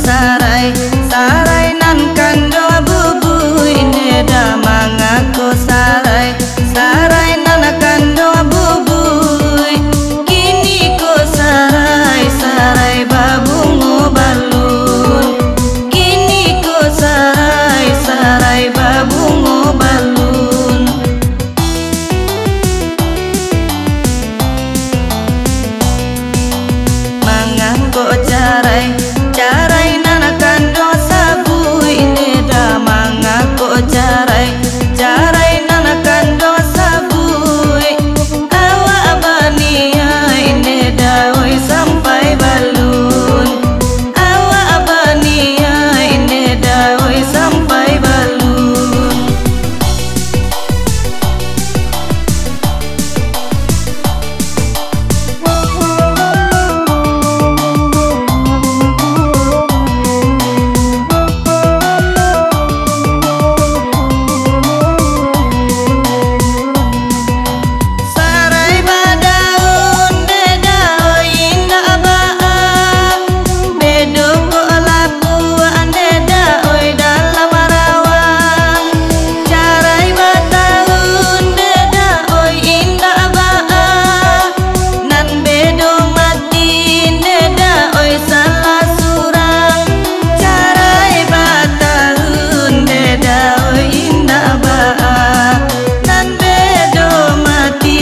sarai sarai nan kando bubui neda mangako sarai sarai nan kando bubui kini ko sarai sarai babungo balun kini ko sarai sarai babungo balun mangako carai carai nana kando sabui neda mangako carai carai nana kando sabui awa abania neda oi sampai balun awa abania neda oi sampai balun sarai badaun beda oi indah baa bedo ko laku andeda oi dalam rawang carai badaun beda oi indah baa nan bedo mati neda oi salah surang carai badaun beda oi indah baa nan bedo mati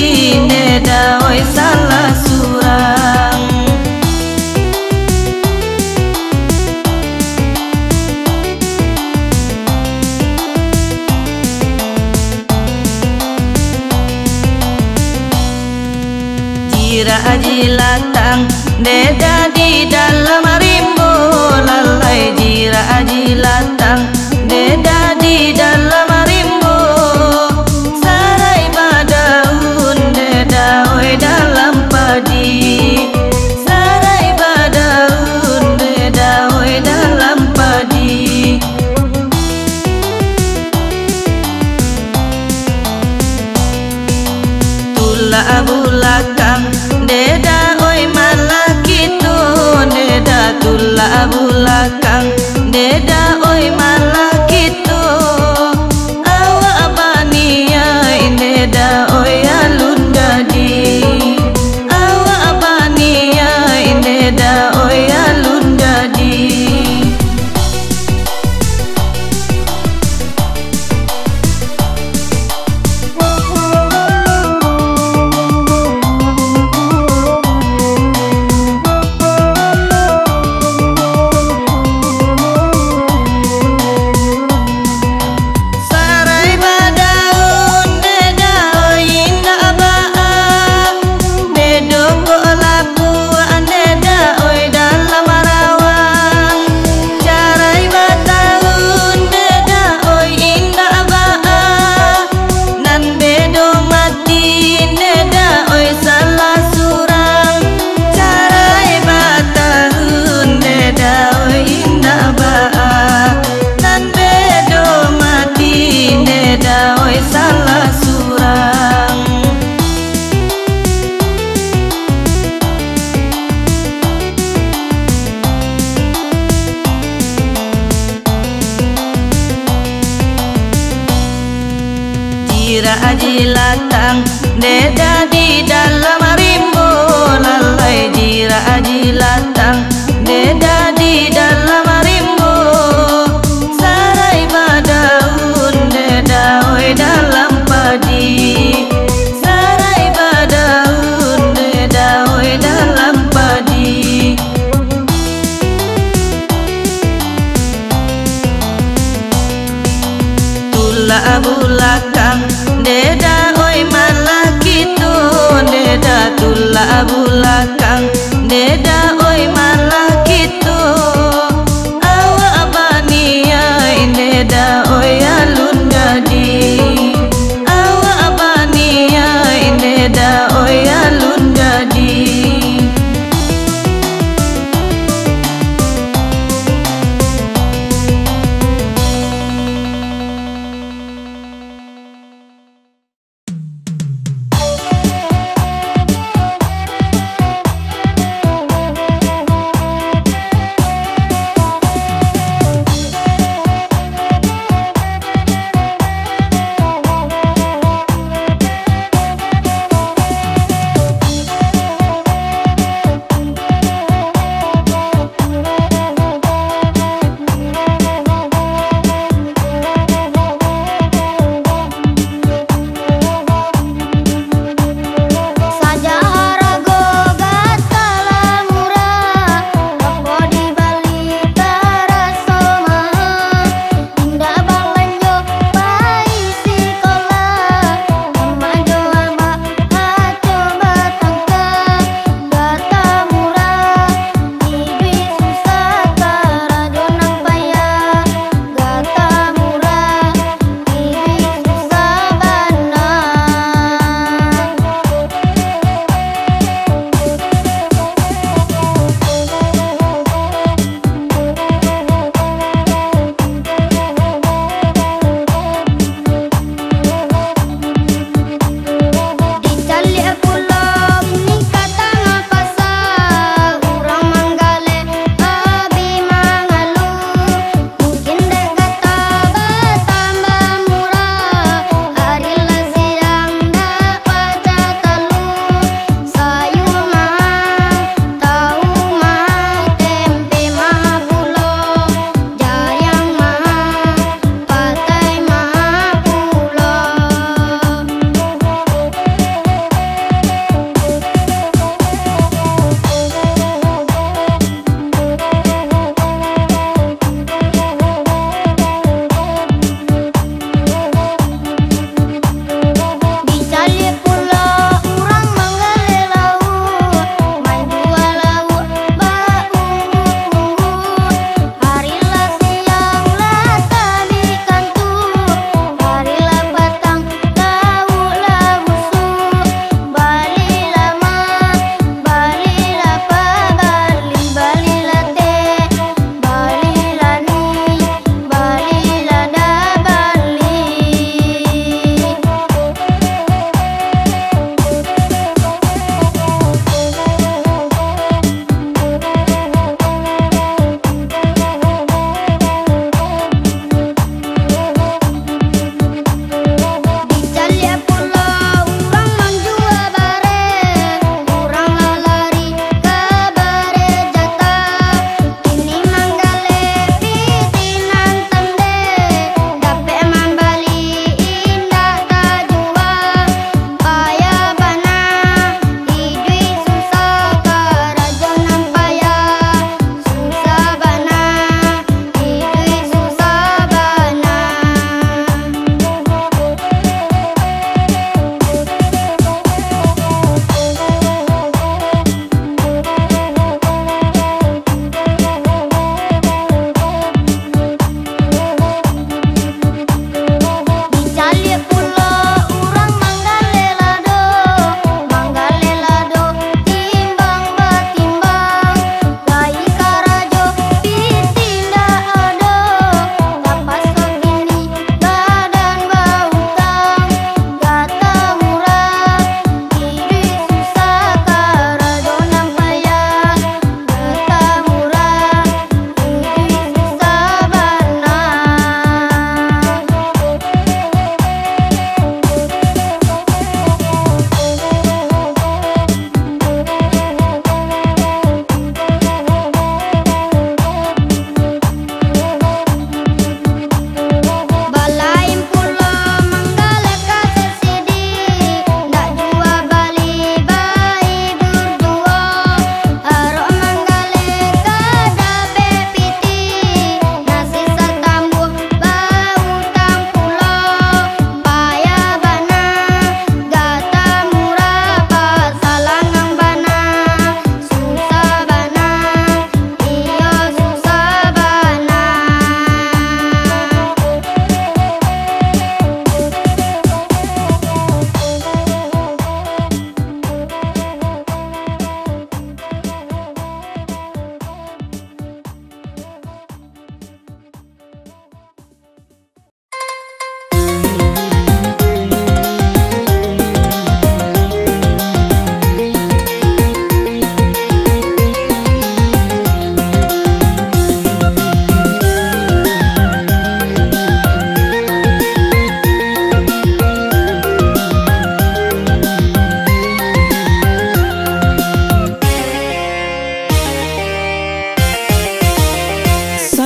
neda oi salah surang jira ajilatang neda di dalam rimbo lalai jira ajilatang neda di dalam rimbo sarai badaun neda oi dalam padi sarai badaun neda oi dalam padi tula bulakang neda oi malakitu neda tula bulakang neda oi malakitu awa abania neda oi alun dadi awa abania neda oi alun dadi sarai badaun neda oi indah baa bedo ko laku neda oi dalam rawang carai badaun neda oi indah baa nan bedo mati neda oi salah surang carai badaun neda oi indah baa nan bedo mati neda oi salah surang jira ajilatang neda di dalam rimbo lalai jira ajilatang neda di dalam rimbo sarai badaun neda oi dalam padi sarai badaun neda oi dalam padi tula bulakang neda oi malakitu neda tula bulakang neda oi malakitu awa abania neda oi alun dadi awa abania neda oi alun dadi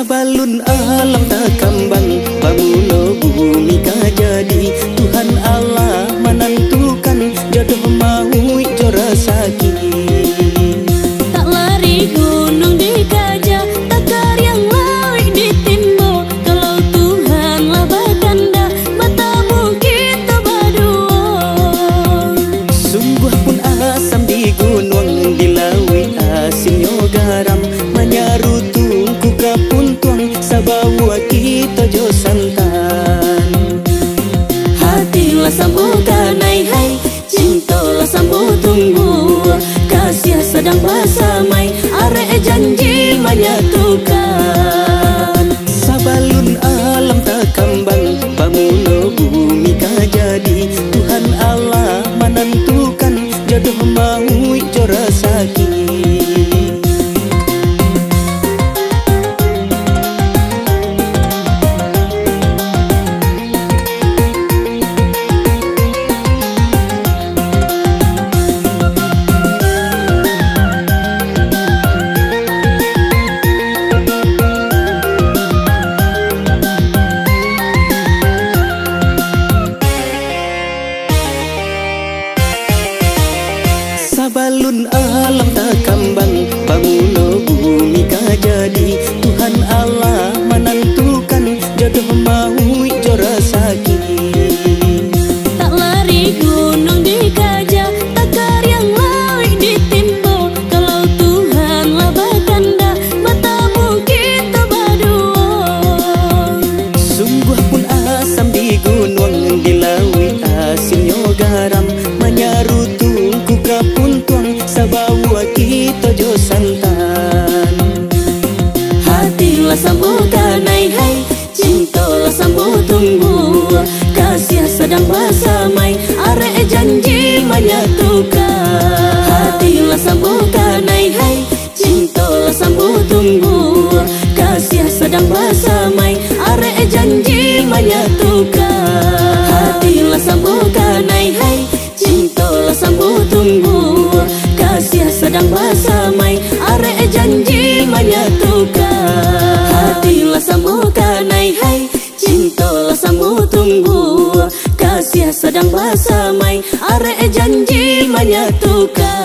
Sabalun alam tak kambang, pamula bumi kajadi. Tuhan Allah menentukan jodoh mau jora sakit. Tak lari gunung dikajah, takar yang lari ditimbo. Kalau Tuhan lah berkehendak, bertemu kita berdua. Sungguh pun asam di gunung, di laut asinnya garam. Menyarutu kuka pun tuang, sabawa kita jo santan. Hatilah sambungkan hai hai, cintalah sambung tunggu. Kasih sedang bersamai, arek janji menyatukan. Sabalun alam tak kambang, pamula bumi kajadi. Tuhan Allah menentukan jodoh mau jora sakit. Sabalun alam tak kambang, pamula bumi kajadi. Tuhan Allah menentukan jodoh mau jora sakit. Tak lari gunung dikajah, takar yang lari ditimbo. Kalau Tuhan lah berkehendak, bertemu kita berdua. Sungguh pun asam di gunung, di laut asinnya garam. Menyarutu kuka pun tuang, sabawa kita jo santan. Hatilah sambungkan hai hai, cintalah sambung tunggu. Kasih sedang bersamai, arek janji menyatukan. Hatilah sambungkan hai hai, cintalah sambung tunggu. Kasih sedang bersamai, arek janji menyatukan. Hatilah sambungkan hai hai, cintalah sambung tunggu. Kasih sedang bersamai, arek janji menyatukan. Hatilah sambungkan hai hai, cintalah sambung tunggu. Kasih sedang bersamai, arek janji menyatukan.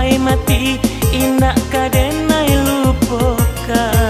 sampai mati inak kadenai lupakan.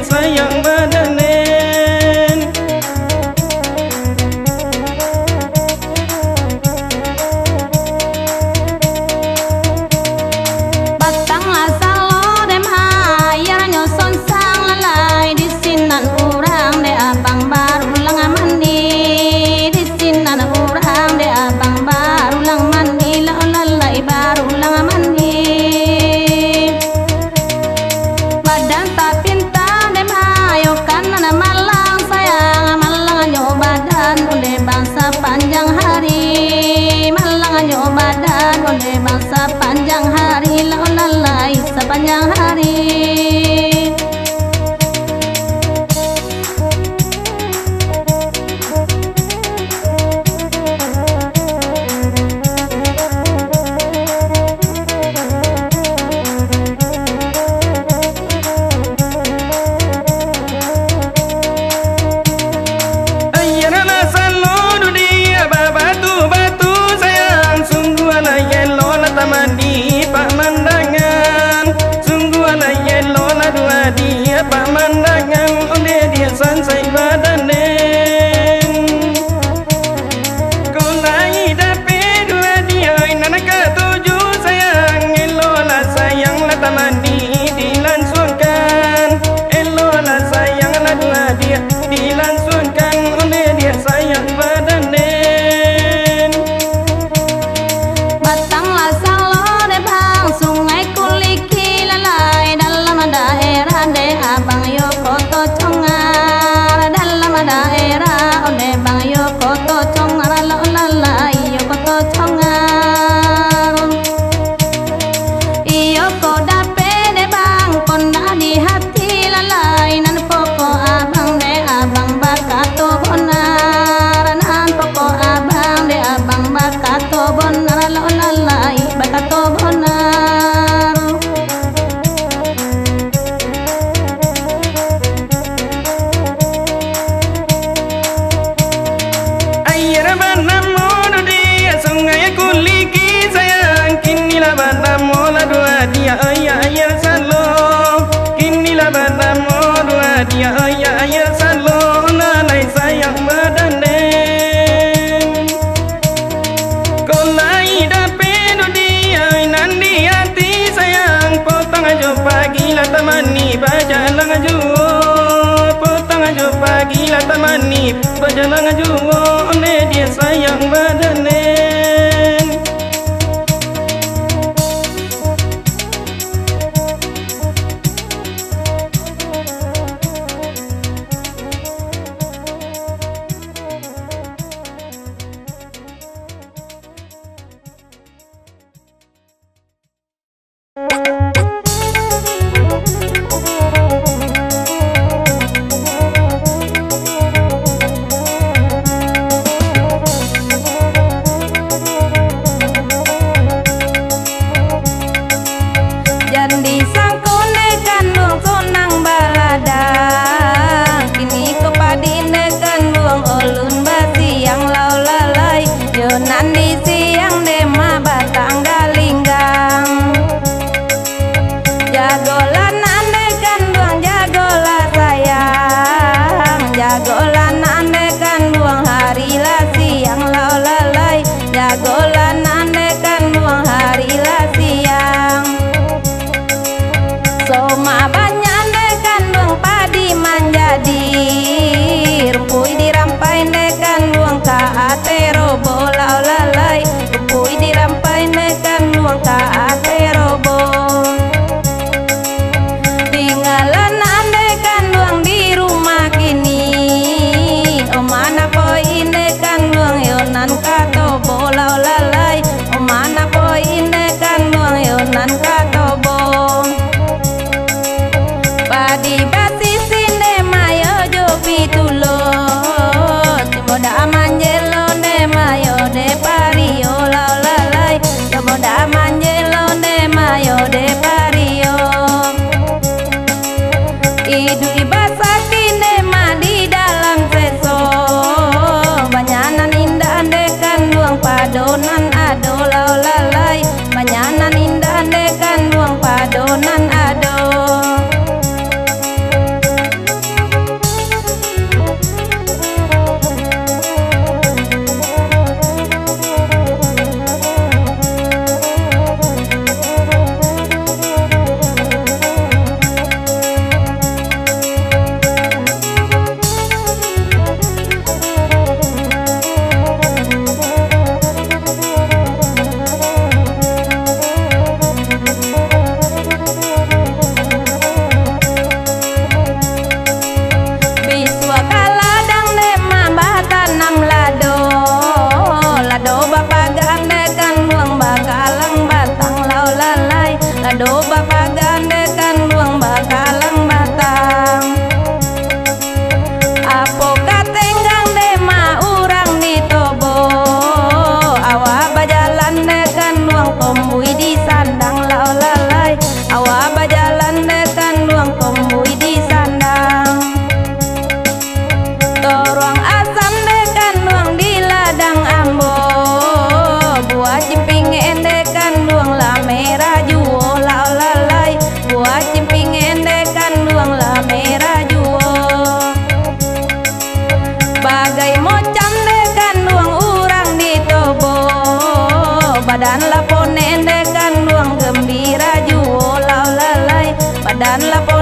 dia sayang badanen. Batang asal lo dem hayar nyoson sang lalai di sinan urang de abang baru lang mandi di sinan urang de abang baru lang mandi la lalai baru lang mandi. Badan tak pinta dem hayo kanan malang sayang malang nyo badan oleh bangsa panjang hari malang nyo badan oleh bangsa panjang hari la lalai sepanjang hari. Sansai badanen kau lai dapat dua dia nana ketuju sayang elola sayang la tamani dilangsungkan elola sayang la dua dia dilangsungkan oleh dia sayang badanen. Batang lasang lo de bang sungai kuliki lalai dalam daerah de abang yo koto congar dalam daerah ode bang yo koto congar lo lalai yo koto congar. Iyo ko dape de bang konda di hati lalai nan poko abang de abang bakato bonar nan poko abang de abang bakato bonar lo lalai bakato bonar. Air banamu dia sungai kuliki sayang kinilah banamu la dua dia ayah salo kinilah banamu dua dia ayah salo lalai sayang badanen kau lai dapat dia nanti hati sayang potong aja pagi la tamani bajalang aja potong aja pagi la tamani bajalang aja oleh dia sayang badanen. Jagolan andekan luang hari lah siang lau lalai. Jagolan andekan luang hari lah siang. Soma banyak andekan luang padi manjadi. Rumpui dirampai andekan luang kaate robo lau lalai. Rumpui dirampai andekan luang kaate robo. Tinggalan andekan luang di rumah kini. Omana poi indekan luang yonan katobo lau lalai. Omana poi indekan luang yonan katobo. Padi basi sinde mayo jo pitulo. Moda manjelo ne mayo de pario lau lalai. Moda manjelo ne mayo de pario. Idu ibasa kine ma di dalam seso. Banyanan indah andekan luang padonan ado lau lalai. Banyanan indah andekan luang padonan ado. badan lapo